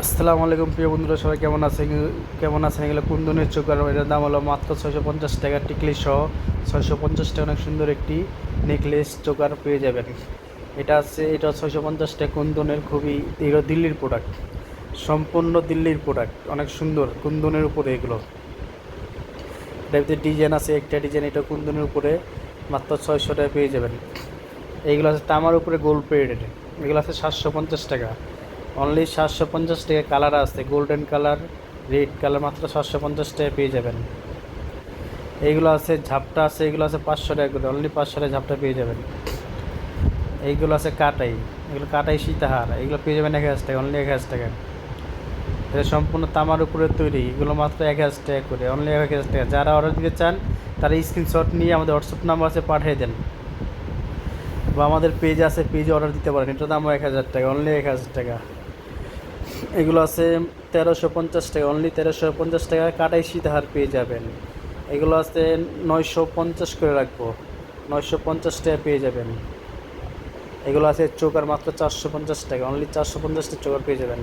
আসসালামু আলাইকুম প্রিয় বন্ধুরা, সবাই কেমন আছেন এগুলো কুন্দনের চোকার। এটার দাম হলো মাত্র 650 টাকা, টিকলি সহ 650 টাকা। অনেক সুন্দর একটি নেকলেস চোকার পেয়ে যাবেন। এটা 650 টাকা কুন্দনের, খুবই এগুলো দিল্লির প্রোডাক্ট, সম্পূর্ণ দিল্লির প্রোডাক্ট। অনেক সুন্দর কুন্দনের উপরে এগুলো। এটার ভিতরে ডিজাইন আছে, একটা ডিজাইন এটা কুন্দনের উপরে মাত্র 600 টাকা পেয়ে যাবেন। এইগুলো আছে তামার উপরে গোল্ড প্লেটেড, এগুলো আছে 750 টাকা, অনলি 750 টাকা। কালার আছে গোল্ডেন কালার, রেড কালার, মাত্র 750 টাকা পেয়ে যাবেন। এইগুলো আছে ঝাপটা আছে, এগুলো আছে 500 টাকা করে, অনলি 500 টাকা ঝাপটা পেয়ে যাবেন। এইগুলো আছে কাটাই, এগুলো কাটাই সীতাহার, এগুলো পেয়ে যাবেন 1000 টাকা, অনলি 1000 টাকা। এটা সম্পূর্ণ তামার উপরে তৈরি, এগুলো মাত্র 1000 টাকা করে, অনলি 1000 টাকা। যারা অর্ডার দিতে চান তারা স্ক্রিনশট নিয়ে আমাদের হোয়াটসঅ্যাপ নাম্বার আছে পাঠিয়ে দেন, বা আমাদের পেজ আছে, পেজে অর্ডার দিতে পারেন। এটার দাম 1000 টাকা, অনলি 1000 টাকা। এগুলো আছে 1350 টাকা, অনলি 1350 টাকা। কাটাই সীতাহার পেয়ে যাবেন। এগুলো আছে 950 করে রাখবো, 950 টাকা পেয়ে যাবেন। এগুলো আছে চোকার, মাত্র 450 টাকা, অনলি 450 টাকা চোকার পেয়ে যাবেন।